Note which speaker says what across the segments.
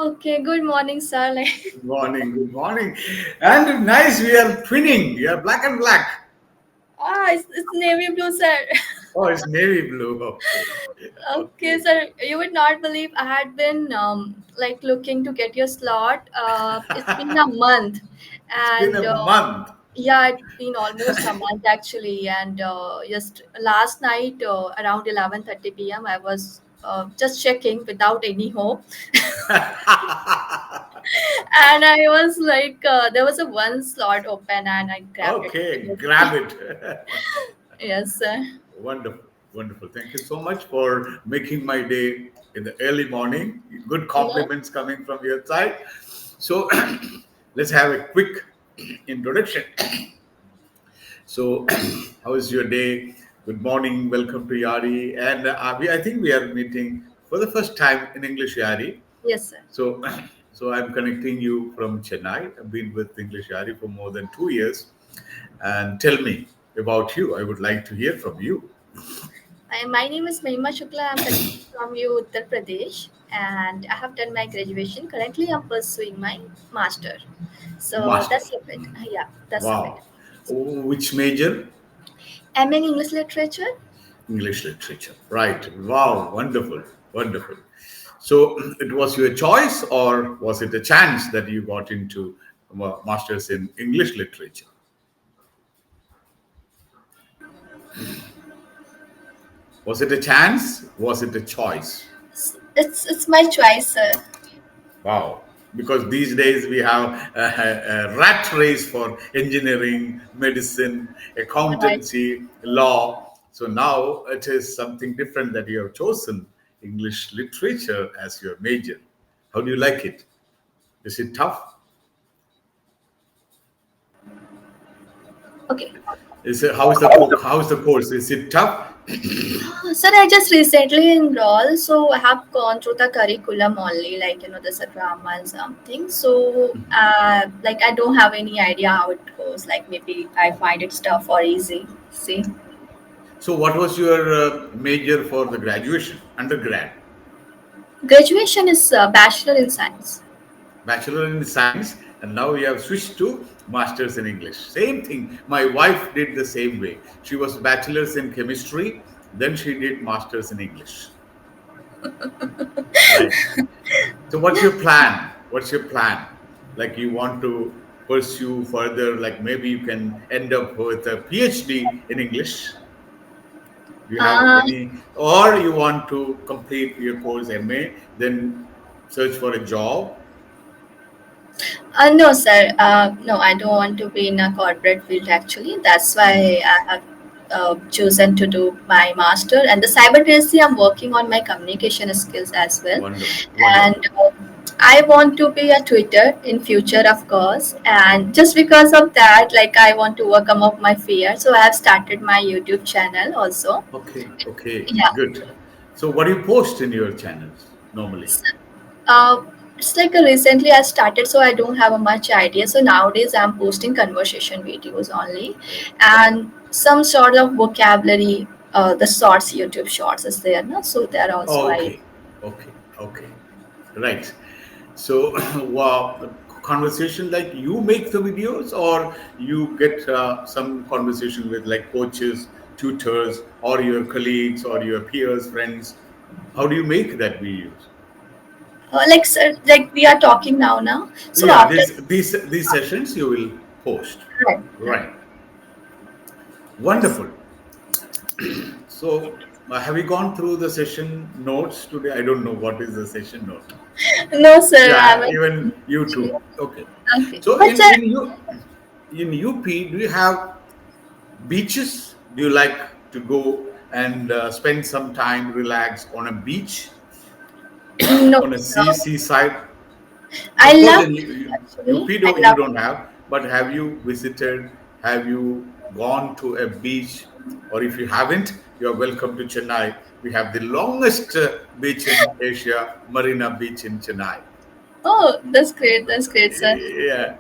Speaker 1: Okay, good morning, sir.
Speaker 2: Good morning, good morning. And nice, we are twinning. We are black and black.
Speaker 1: it's navy blue, sir.
Speaker 2: Oh, it's navy blue. Okay.
Speaker 1: Okay,
Speaker 2: Okay.
Speaker 1: sir. You would not believe I had been looking to get your slot. It's been a month,
Speaker 2: It's been
Speaker 1: and
Speaker 2: a month.
Speaker 1: yeah, it's been almost a month actually. And just last night around 11:30 p.m., I was just checking without any hope, and I was there was a one slot open, and I grabbed it
Speaker 2: Okay, grab
Speaker 1: immediately.
Speaker 2: it.
Speaker 1: Yes, sir.
Speaker 2: Wonderful, wonderful. Thank you so much for making my day in the early morning. Good
Speaker 1: Yeah.
Speaker 2: compliments coming from your side. So let's have a quick introduction. So, how is your day? Good morning. Welcome to Yaari. And I think we are meeting for the first time in English Yaari.
Speaker 1: Yes, sir.
Speaker 2: So, so I'm connecting you from Chennai. I've been with English Yaari for more than 2 years. And tell me about you. I would like to hear from you.
Speaker 1: My name is Mahima Shukla. I'm connecting from you, Uttar Pradesh, and I have done my graduation. Currently, I'm pursuing my master. So
Speaker 2: Master.
Speaker 1: that's a bit. Yeah, that's a bit.
Speaker 2: Wow. Oh, which major?
Speaker 1: I'm in English literature.
Speaker 2: English literature. Right. Wow. Wonderful. Wonderful. So, it was your choice, or was it a chance that you got into masters in English literature? Was it a chance? Was it a choice?
Speaker 1: It's my choice, sir.
Speaker 2: Wow. Because these days we have a rat race for engineering, medicine,
Speaker 1: Right.
Speaker 2: accountancy, law. So now it is something different that you have chosen English literature as your major. How do you like it? Is it tough?
Speaker 1: Okay.
Speaker 2: How is the course? Is it tough?
Speaker 1: Sir, I just recently enrolled, so I have gone through the curriculum only, there's a drama and something. So, I don't have any idea how it goes. Like, maybe I find it tough or easy. See,
Speaker 2: So what was your major for the graduation, undergrad?
Speaker 1: graduation is Bachelor in Science.
Speaker 2: Bachelor in science, and now we have switched to masters in English. Same thing. My wife did the same way. She was bachelor's in chemistry, then she did masters in English. Right. So what's your plan? What's your plan? Like you want to pursue further, like maybe you can end up with a PhD in English. Do you have
Speaker 1: Uh,
Speaker 2: any, or you want to complete your course MA, then search for a job?
Speaker 1: no, sir. No, I don't want to be in a corporate field actually. That's why I have chosen to do my master. And the simultaneously, I'm working on my communication skills as well.
Speaker 2: Wonderful, wonderful.
Speaker 1: And I want to be a tutor in future, of course. And just because of that, I want to overcome of my fear. So I have started my YouTube channel also.
Speaker 2: Okay, okay,
Speaker 1: Yeah.
Speaker 2: good. So, what do you post in your channels normally?
Speaker 1: Uh, it's recently I started, so I don't have a much idea. So nowadays I'm posting conversation videos only, and some sort of vocabulary. The shorts, YouTube shorts is there, no? So there also
Speaker 2: Oh,
Speaker 1: I.
Speaker 2: okay, okay, okay, right. So, wow, conversation like you make the videos, or you get some conversation with like coaches, tutors, or your colleagues, or your peers, friends. How do you make that videos?
Speaker 1: Sir, we are talking now. So
Speaker 2: Yeah,
Speaker 1: after.
Speaker 2: these sessions you will post.
Speaker 1: Right, right.
Speaker 2: Right. Wonderful. So, have you gone through the session notes today? I don't know what is the session note.
Speaker 1: No, sir, I
Speaker 2: Yeah,
Speaker 1: haven't.
Speaker 2: even you
Speaker 1: Actually.
Speaker 2: too. Okay.
Speaker 1: Okay,
Speaker 2: So
Speaker 1: but sir,
Speaker 2: in UP, do you have beaches? Do you like to go and spend some time, relax on a beach,
Speaker 1: no,
Speaker 2: on a
Speaker 1: no.
Speaker 2: seaside?
Speaker 1: I
Speaker 2: Of course,
Speaker 1: love
Speaker 2: in
Speaker 1: actually.
Speaker 2: UP,
Speaker 1: I
Speaker 2: you
Speaker 1: love.
Speaker 2: don't have. But have you visited? Have you gone to a beach? Or if you haven't, you are welcome to Chennai. We have the longest beach in Asia, Marina Beach in Chennai.
Speaker 1: Oh, that's great. That's great, sir.
Speaker 2: Yeah.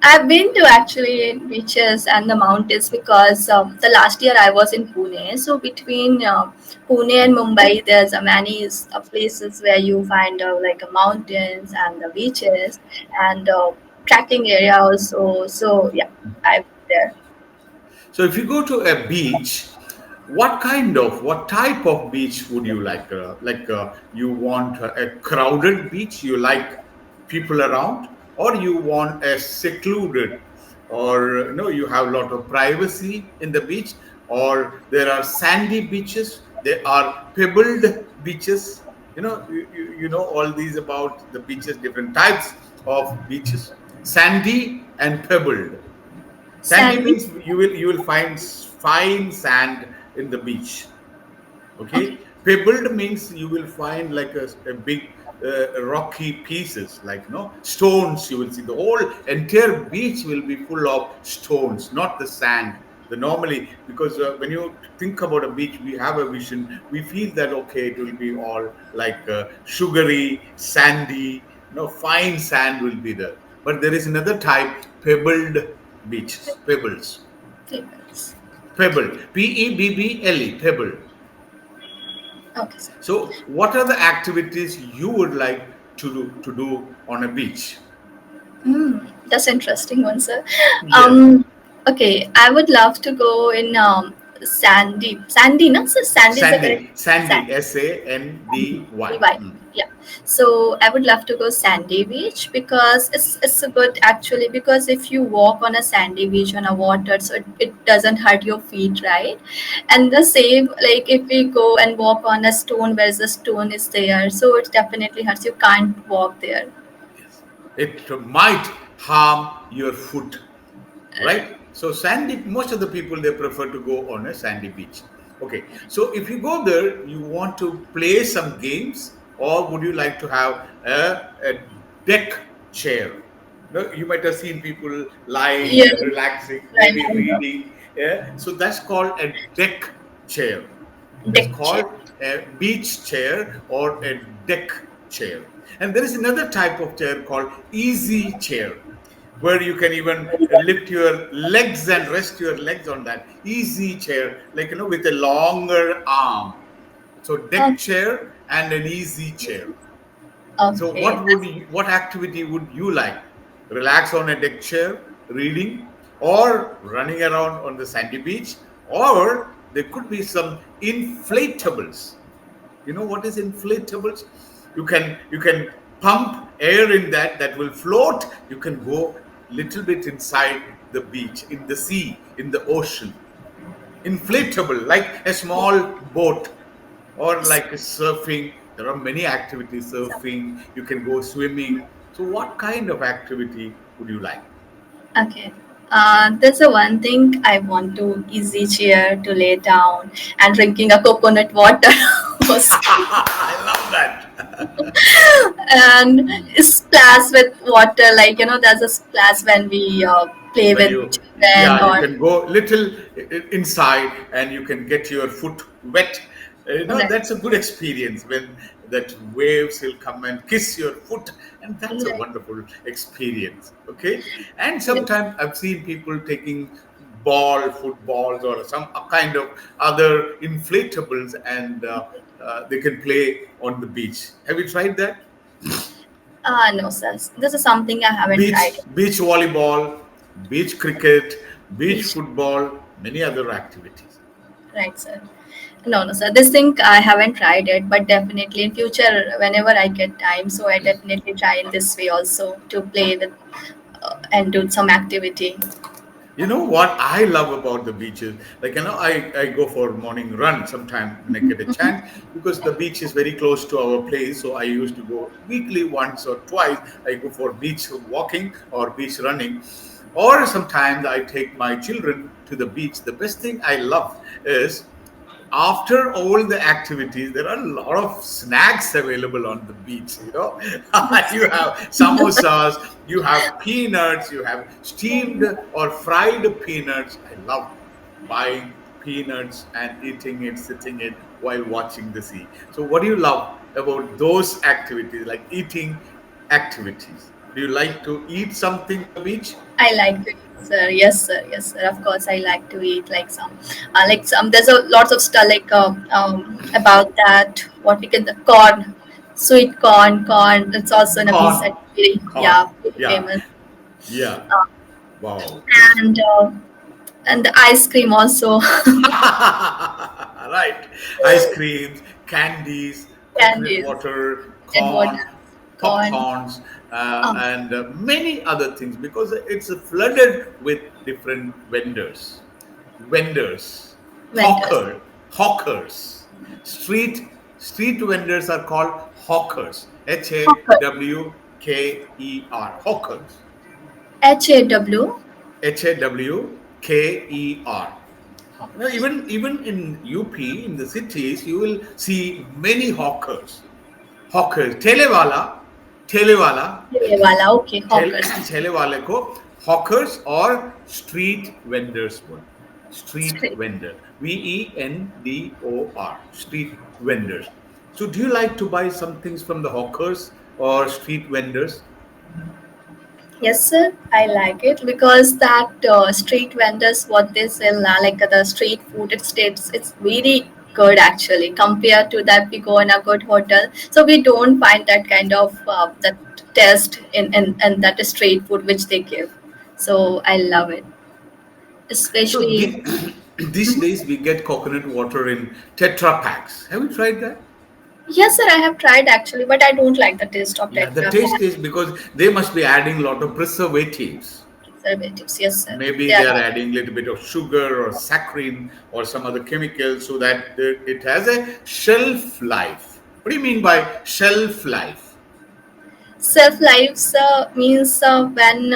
Speaker 1: I've been to actually beaches and the mountains because the last year I was in Pune. So between Pune and Mumbai, there's many places where you find like mountains and the beaches and trekking area also. So yeah, I've been there.
Speaker 2: So if you go to a beach, what type of beach would you like? You want a crowded beach? You like people around, or you want a secluded, or no? You have a lot of privacy in the beach, or there are sandy beaches. There are pebbled beaches. You know all these about the beaches, different types of beaches, sandy and pebbled. Sandy
Speaker 1: Sandy.
Speaker 2: means you will find fine sand in the beach.
Speaker 1: Okay.
Speaker 2: Okay, pebbled means you will find like a big rocky pieces, like stones. You will see the whole entire beach will be full of stones, not the sand. The normally, because when you think about a beach, we have a vision. We feel that okay, it will be all like sugary, sandy, fine sand will be there. But there is another type, pebbled beaches, pebbles,
Speaker 1: Tables.
Speaker 2: pebble, Pebble, pebble.
Speaker 1: Okay, sir.
Speaker 2: So, what are the activities you would like to do on a beach?
Speaker 1: That's interesting one, sir.
Speaker 2: Yes,
Speaker 1: Um, okay, I would love to go in Sandy. Sandy, no? So Sandy is the correct
Speaker 2: Sandy, Sandy,
Speaker 1: Sandy.
Speaker 2: Sandy.
Speaker 1: Right. Yeah. So I would love to go sandy beach because it's a good actually because if you walk on a sandy beach on a water, so it doesn't hurt your feet, right? And the same like if we go and walk on a stone where the stone is there, so it definitely hurts. You can't walk there.
Speaker 2: Yes, it might harm your foot, right?
Speaker 1: Right.
Speaker 2: So sandy, most of the people they prefer to go on a sandy beach. Okay, so if you go there, you want to play some games, or would you like to have a deck chair? No, you might have seen people lying
Speaker 1: Yeah.
Speaker 2: and relaxing,
Speaker 1: Right.
Speaker 2: maybe reading. Yeah, so that's called a deck chair. That's
Speaker 1: Deck chair.
Speaker 2: called a beach chair or a deck chair. And there is another type of chair called easy chair, where you can even lift your legs and rest your legs on that easy chair, like with a longer arm. So deck
Speaker 1: Okay.
Speaker 2: chair and an easy chair. So
Speaker 1: Okay.
Speaker 2: what activity would you like? Relax on a deck chair, reading, or running around on the sandy beach, or there could be some inflatables. You know what is inflatables? You can pump air in that will float. You can go little bit inside the beach, in the sea, in the ocean. Inflatable, like a small boat, or like surfing. There are many activities, surfing, you can go swimming. So what kind of activity would you like?
Speaker 1: Okay. There's a one thing I want to easy chair to lay down and drinking a coconut water was-
Speaker 2: I love that.
Speaker 1: and splash with water like there's a splash when we play
Speaker 2: When
Speaker 1: with
Speaker 2: you,
Speaker 1: children
Speaker 2: yeah, you
Speaker 1: or
Speaker 2: can go little inside and you can get your foot wet.
Speaker 1: right,
Speaker 2: That's a good experience when that waves will come and kiss your foot, and that's a
Speaker 1: right.
Speaker 2: wonderful experience. Okay, and
Speaker 1: Yeah.
Speaker 2: sometimes I've seen people taking footballs or some kind of other inflatables, and they can play on the beach. Have you tried that?
Speaker 1: No, sir. This is something I haven't tried.
Speaker 2: Beach volleyball, beach cricket, beach
Speaker 1: Beach,
Speaker 2: football, many other activities.
Speaker 1: right, sir. No, no, sir. This thing I haven't tried it, but definitely in future, whenever I get time, so I definitely try in this way also to play with and do some activity.
Speaker 2: You know what I love about the beaches? Like, I go for morning run sometime when I get a chance, because the beach is very close to our place. So I used to go weekly once or twice. I go for beach walking or beach running. Or sometimes I take my children to the beach. The best thing I love is, after all the activities, there are a lot of snacks available on the beach. You have samosas, you have peanuts, you have steamed or fried peanuts. I love buying peanuts and eating it, sitting it while watching the sea. So what do you love about those activities, like eating activities? Do you like to eat something on the beach?
Speaker 1: I like to eat, sir. Yes, sir. Yes, sir. Of course, I like to eat like some. There's a lots of stuff about that. What we can the corn, sweet corn, corn. It's also in a beach
Speaker 2: Corn.
Speaker 1: side. Very,
Speaker 2: Corn.
Speaker 1: yeah, very
Speaker 2: Yeah.
Speaker 1: famous.
Speaker 2: Yeah.
Speaker 1: Uh,
Speaker 2: Wow.
Speaker 1: and and the ice cream also.
Speaker 2: Right. Ice creams, candies, coconut
Speaker 1: Candies
Speaker 2: water,
Speaker 1: and
Speaker 2: corn,
Speaker 1: waters, corn.
Speaker 2: popcorns,
Speaker 1: Um,
Speaker 2: and many other things because it's flooded with different vendors. Vendors,
Speaker 1: vendors.
Speaker 2: hawkers. Street vendors are called hawkers. H A
Speaker 1: Hawker.
Speaker 2: W K E R. Hawkers.
Speaker 1: HAW.
Speaker 2: Hawker. Now,
Speaker 1: Hawkers.
Speaker 2: even in UP, in the cities, you will see many hawkers. Hawkers. Telewala,
Speaker 1: ये वाला okay hawkers.
Speaker 2: ठेले वाले को hawkers or street vendors बोलते हैं. Street
Speaker 1: Street.
Speaker 2: vendor. VENDOR. Street vendors. So, do you like to buy some things from the hawkers or street vendors?
Speaker 1: Yes, sir. I like it because that street vendors, what they sell, like the street food, it's very good actually compared to that we go in a good hotel. So we don't find that kind of that taste in that street food which they give. So I love it,
Speaker 2: So,
Speaker 1: especially.
Speaker 2: these days we get coconut water in Tetra packs. Have you tried that?
Speaker 1: Yes, sir. I have tried actually, but I don't like the taste of
Speaker 2: Yeah,
Speaker 1: that
Speaker 2: the taste is because they must be adding a lot of preservatives.
Speaker 1: preservatives. Yes, sir.
Speaker 2: Maybe
Speaker 1: They
Speaker 2: they
Speaker 1: are
Speaker 2: are
Speaker 1: not.
Speaker 2: adding a little bit of sugar or saccharin or some other chemical so that it has a shelf life. What do you mean by shelf life?
Speaker 1: Self lives means when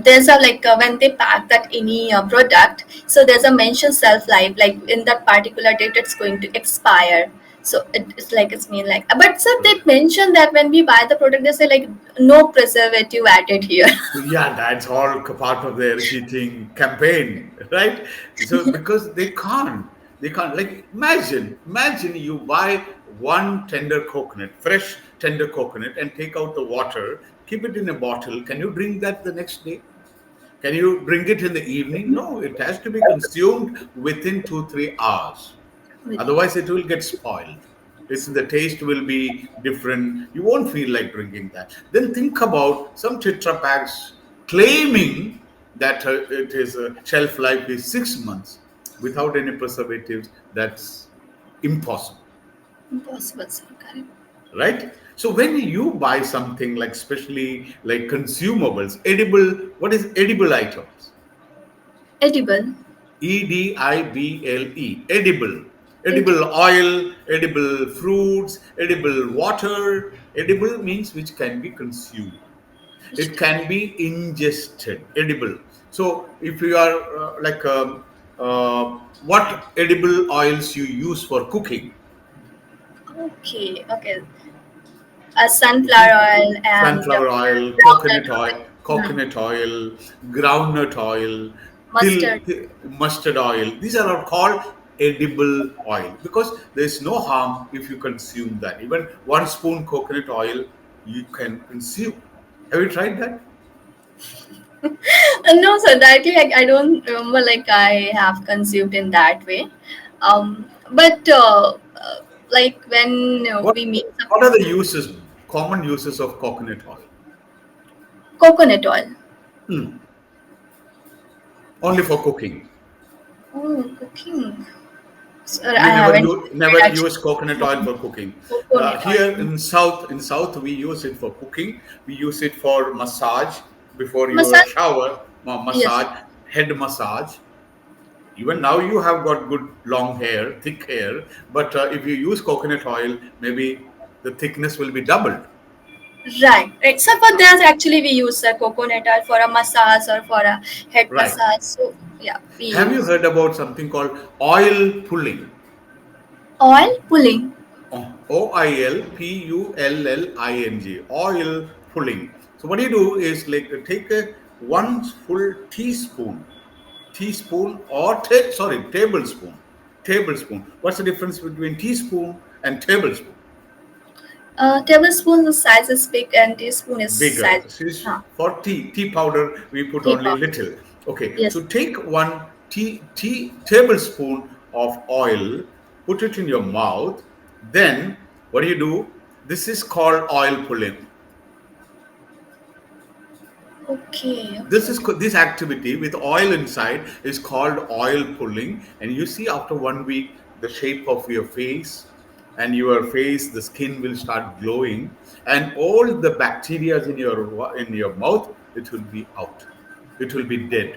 Speaker 1: there's a when they pack that any product, so there's a mention self life like in that particular date it's going to expire. So it's like it's mean like, but sir they mention that when we buy the product they say like no preservative added here.
Speaker 2: Yeah, that's all part of their heating campaign, right? So because they can't like imagine you buy one tender coconut, fresh tender coconut, and take out the water, keep it in a bottle. Can you drink that the next day? Can you drink it in the evening? No, it has to be consumed within 2 3 hours. Otherwise, it will get spoiled. The taste will be different. You won't feel like drinking that. Then think about some Tetra packs claiming that it is shelf life is 6 months without any preservatives. That's impossible,
Speaker 1: Impossible, sir. Correct.
Speaker 2: right? So when you buy something like, especially like consumables, edible, what is edible items?
Speaker 1: Edible.
Speaker 2: Edible, edible. Edible
Speaker 1: Edible.
Speaker 2: oil, edible fruits, edible water. Edible means which can be consumed.
Speaker 1: Which
Speaker 2: It
Speaker 1: can
Speaker 2: can be ingested. Edible. So if you are what edible oils you use for cooking?
Speaker 1: okay, okay. A sunflower oil and
Speaker 2: Sunflower oil,
Speaker 1: groundnut oil. Hmm.
Speaker 2: coconut oil, groundnut oil,
Speaker 1: Mustard.
Speaker 2: mustard oil. These are all called edible oil because there is no harm if you consume that. Even 1 spoon coconut oil you can consume. Have you tried that?
Speaker 1: No, sir. Directly, I don't remember like I have consumed in that way. But like when
Speaker 2: What
Speaker 1: we make some
Speaker 2: what are the uses, common uses of coconut oil?
Speaker 1: coconut oil.
Speaker 2: Hmm. Only for cooking.
Speaker 1: Oh, cooking. Sir, I
Speaker 2: You never
Speaker 1: haven't
Speaker 2: use
Speaker 1: tried
Speaker 2: never
Speaker 1: actually.
Speaker 2: use coconut oil for cooking.
Speaker 1: Coconut
Speaker 2: Here
Speaker 1: oil.
Speaker 2: in south we use it for cooking. We use it for massage before your
Speaker 1: Massage.
Speaker 2: shower.
Speaker 1: Yes.
Speaker 2: Massage, head massage. Even now you have got good long hair, thick hair. But if you use coconut oil, maybe the thickness will be doubled.
Speaker 1: Right. Right. So for that actually we use coconut oil for a massage or for a head
Speaker 2: Right.
Speaker 1: massage. So yeah, we
Speaker 2: Have you
Speaker 1: use
Speaker 2: heard about something called oil pulling?
Speaker 1: oil pulling.
Speaker 2: Oilpulling. Oil pulling. So what you do is like take a one full teaspoon or sorry, tablespoon. What's the difference between teaspoon and tablespoon?
Speaker 1: Tablespoon the size is big and teaspoon is size.
Speaker 2: Bigger. This
Speaker 1: Huh.
Speaker 2: for tea powder we put
Speaker 1: Tea
Speaker 2: only
Speaker 1: powder.
Speaker 2: little. Okay,
Speaker 1: Yes.
Speaker 2: so take one tea tablespoon of oil, put it in your mouth. Then what do you do? This is called oil pulling.
Speaker 1: Okay.
Speaker 2: This
Speaker 1: Okay.
Speaker 2: is this activity with oil inside is called oil pulling, and you see after 1 week the shape of your face and your face, the skin will start glowing, and all the bacteria in your mouth, it will be out, it will be dead.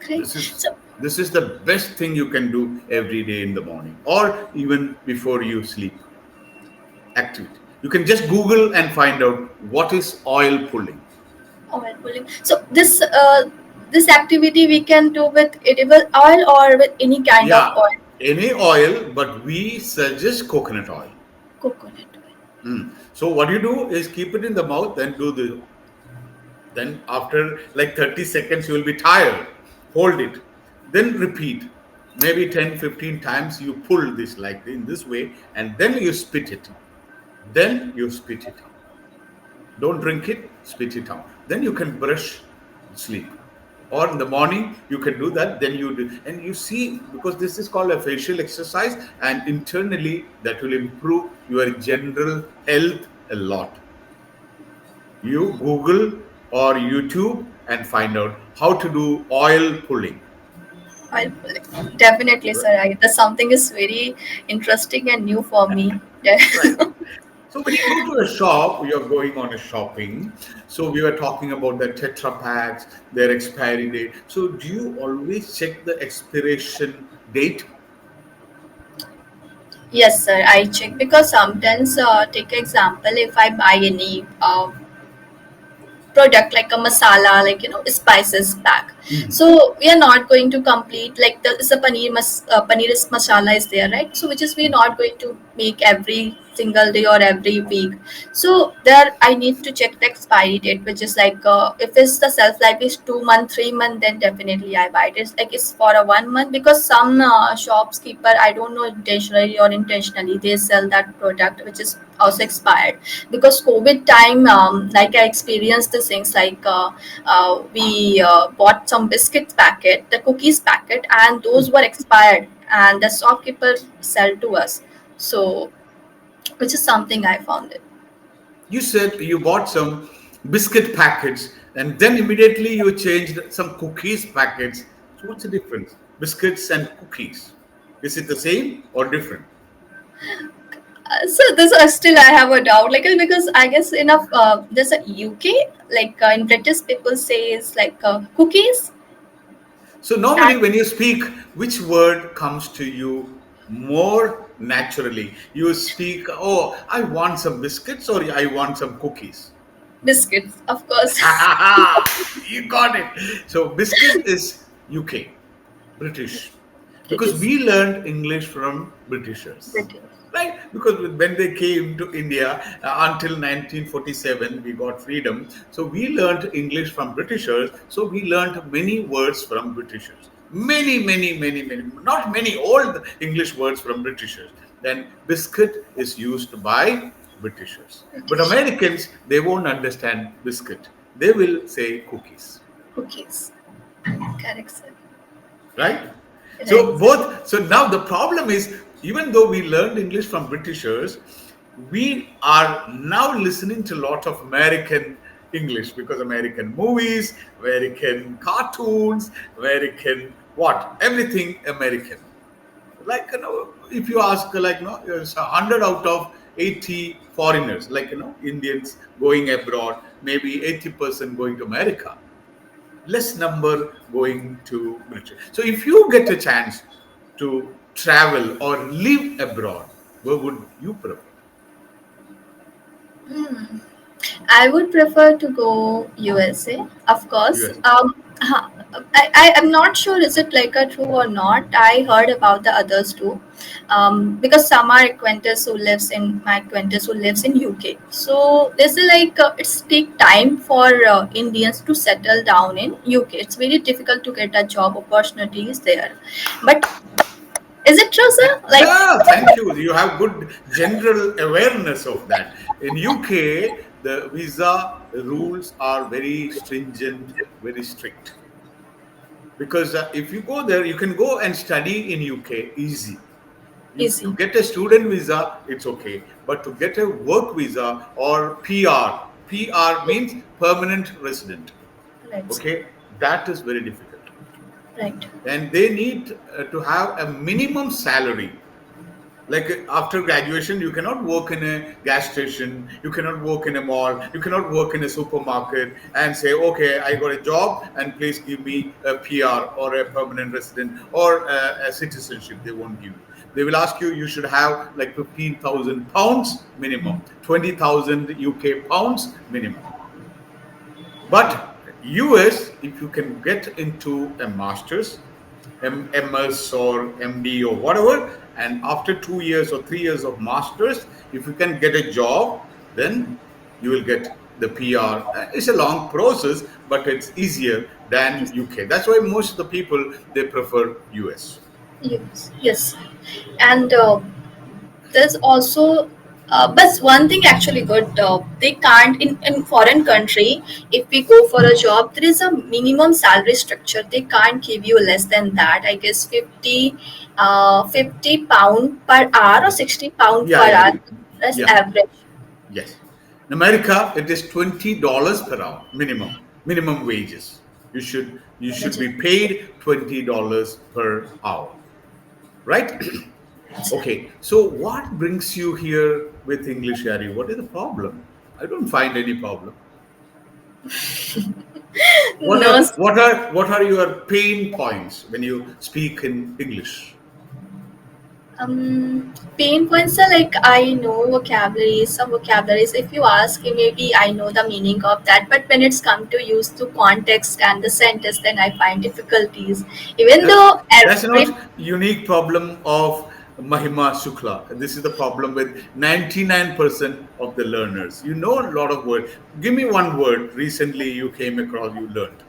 Speaker 1: Great.
Speaker 2: this is
Speaker 1: So
Speaker 2: this is the best thing you can do every day in the morning or even before you sleep. Activity, you can just google and find out what is oil pulling.
Speaker 1: oil pulling. So this activity we can do with edible oil or with any kind of
Speaker 2: Yeah,
Speaker 1: oil.
Speaker 2: any oil, but we suggest coconut oil.
Speaker 1: Coconut oil.
Speaker 2: So what you do is keep it in the mouth, then do the then after like 30 seconds you will be tired. Hold it. Then repeat. Maybe 10, 15 times you pull this like in this way and then you spit it. Then you spit it out. Don't drink it, spit it out. Then you can brush, sleep. Or in the morning, you can do that. Then you do, and you see, because this is called a facial exercise, and internally that will improve your general health a lot. You Google or YouTube and find out how to do oil pulling.
Speaker 1: Oil pulling. Definitely,
Speaker 2: Right.
Speaker 1: sir. That's something is very interesting and new for me.
Speaker 2: Right. So when you go to a shop, you're going on a shopping. So we were talking about the Tetra packs, their expiry date. So do you always check the expiration date?
Speaker 1: Yes, sir. I check because sometimes, take example, if I buy any product like a masala, like spices pack,
Speaker 2: Mhm.
Speaker 1: so we are not going to complete like the is a paneer is masala is there, right? So which is we're not going to make every single day or every week. So there I need to check the expiry date, which is like if it's the shelf life is 2 month 3 month, then definitely I buy it. It's like it's for a 1 month because some shopkeeper, I don't know intentionally or intentionally, they sell that product which is also expired. Because COVID time, like I experienced the things like we bought some biscuits packet, the cookies packet, and those were expired, and the shopkeeper sell to us. So which is something I found it.
Speaker 2: You said you bought some biscuit packets and then immediately you changed some cookies packets. So what's the difference? Biscuits and cookies. Is it the same or different?
Speaker 1: So this still I have a doubt, like because I guess enough. There's a UK, like in British people say is like cookies
Speaker 2: So normally
Speaker 1: and
Speaker 2: when you speak, which word comes to you more naturally? You speak, oh, I want some biscuits or I want some cookies.
Speaker 1: biscuits, of course.
Speaker 2: You got it. So biscuit is UK, British, because
Speaker 1: British,
Speaker 2: we learned English from Britishers,
Speaker 1: British.
Speaker 2: right? Because when they came to India until 1947, we got freedom. So we learned English from Britishers. So we learned many words from Britishers. Many, not many, all the English words from Britishers. Then biscuit is used by Britishers. But
Speaker 1: British
Speaker 2: Americans, they won't understand biscuit. They will say cookies,
Speaker 1: cookies. Correct, sir.
Speaker 2: right?
Speaker 1: Right,
Speaker 2: So
Speaker 1: sir.
Speaker 2: both. So now the problem is, even though we learned English from Britishers, we are now listening to a lot of American English because American movies, American cartoons, American what, everything American. Like if you ask, like it's 100 out of 80 foreigners, like Indians going abroad, maybe 80% going to America, less number going to British. So if you get a chance to travel or live abroad, where would you prefer?
Speaker 1: I would prefer to go USA, of course.
Speaker 2: US.
Speaker 1: I am not sure is it like a true or not. I heard about the others too, because some are acquaintance who lives in my acquaintance who lives in UK. So this is like it's take time for Indians to settle down in UK. It's very difficult to get a job opportunities there, but Is it true, sir? Like,
Speaker 2: Yeah, thank you. You have good general awareness of that. In UK, the visa rules are very stringent, very strict. Because if you go there, you can go and study in UK easy. You to
Speaker 1: easy.
Speaker 2: get a student visa, it's okay. But to get a work visa or PR means permanent resident.
Speaker 1: Right, sir.
Speaker 2: Okay, that is very difficult.
Speaker 1: Right.
Speaker 2: And they need to have a minimum salary. Like after graduation, you cannot work in a gas station, you cannot work in a mall, you cannot work in a supermarket and say, okay, I got a job and please give me a PR or a permanent resident or a citizenship. They won't give you. They will ask you, you should have like 15,000 pounds minimum, 20,000 UK pounds minimum. But US, if you can get into a master's, MS or MD or whatever, and after 2 years or 3 years of masters, if you can get a job, then you will get the PR. It's a long process, but it's easier than UK. That's why most of the people they prefer US.
Speaker 1: Yes. Yes. And there's also but one thing actually good, they can't in foreign country, if we go for a job there is a minimum salary structure, they can't give you less than that, I guess 50 pound per hour or 60 pound
Speaker 2: Yeah,
Speaker 1: per
Speaker 2: yeah,
Speaker 1: hour. That's
Speaker 2: yeah.
Speaker 1: average.
Speaker 2: Yes. In America, it is $20 per hour minimum wages. You should
Speaker 1: Average.
Speaker 2: be paid $20 per hour, right? Okay. So what brings you here with English, Yaari? What is the problem? I don't find any problem. What
Speaker 1: No.
Speaker 2: are what are what are your pain points when you speak in English?
Speaker 1: Pain points are like I know vocabularies, some vocabularies. If you ask me, maybe I know the meaning of that, but when it's come to use to context and the sentence, then I find difficulties. Even
Speaker 2: That's
Speaker 1: though
Speaker 2: that's
Speaker 1: every
Speaker 2: not unique problem of Mahima Shukla. This is the problem with 99% of the learners. You know a lot of words. Give me one word recently you came across, you learned.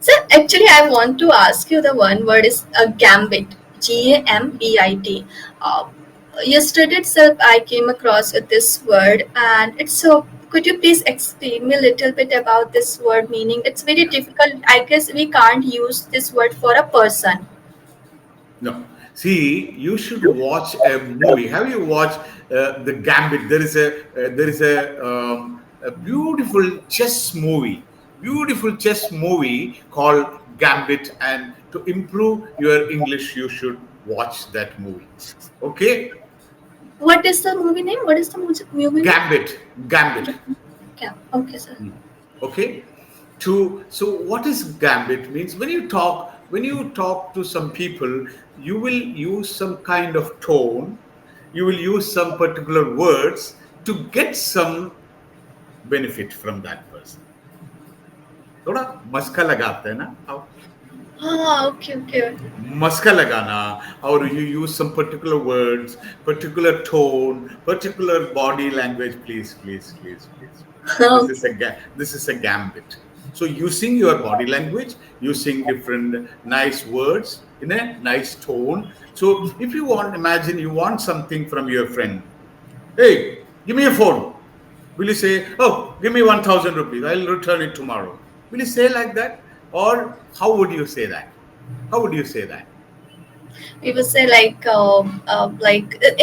Speaker 1: so actually, I want to ask you the one word is a gambit, Gambit. Uh, Yesterday itself, I came across with this word, and it's so. Could you please explain me a little bit about this word meaning? It's very
Speaker 2: Yeah.
Speaker 1: difficult. I guess we can't use this word for a person.
Speaker 2: No. See, you should watch a movie. Have you watched the Gambit? There is a beautiful chess movie. Beautiful chess movie called Gambit. And to improve your English, you should watch that movie. Okay,
Speaker 1: What is the movie name? What is the movie name?
Speaker 2: Gambit.
Speaker 1: Yeah. Okay, sir.
Speaker 2: Okay. So what is Gambit means? When you talk to some people, you will use some kind of tone, you will use some particular words to get some benefit from that person. थोड़ा मस्का लगाते हैं ना आप,
Speaker 1: Ah, okay, okay.
Speaker 2: मस्का लगाना, or you use some particular words, particular tone, particular body language. Please. This is
Speaker 1: Okay.
Speaker 2: a gambit. So using your body language, using different nice words in a nice tone. So if you want, imagine you want something from your friend. Hey, give me a phone. Will you say, oh, give me 1,000 rupees. I'll return it tomorrow. Will you say like that? Or how would you say that? How would you say that?
Speaker 1: We would say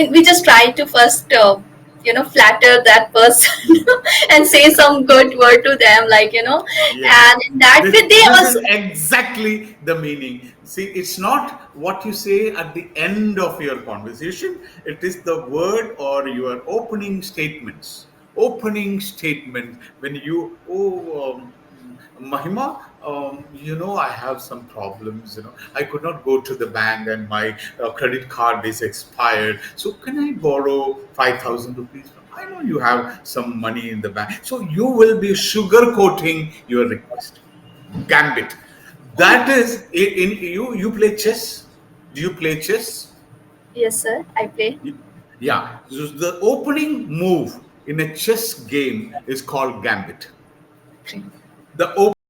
Speaker 1: we just try to first flatter that person and say some good word to them,
Speaker 2: Yes.
Speaker 1: and in that
Speaker 2: This,
Speaker 1: way they
Speaker 2: this is
Speaker 1: also.
Speaker 2: exactly the meaning. See, it's not what you say at the end of your conversation, it is the word or your opening statements. Opening statements when you, Mahima, I have some problems. I could not go to the bank and my credit card is expired. So, can I borrow 5,000 rupees? I know you have some money in the bank. So, you will be sugarcoating your request. Gambit.
Speaker 1: Oh,
Speaker 2: That is, you play chess. Do you play chess?
Speaker 1: yes, sir, I play.
Speaker 2: Yeah. So the opening move in a chess game is called Gambit.
Speaker 1: Great.
Speaker 2: The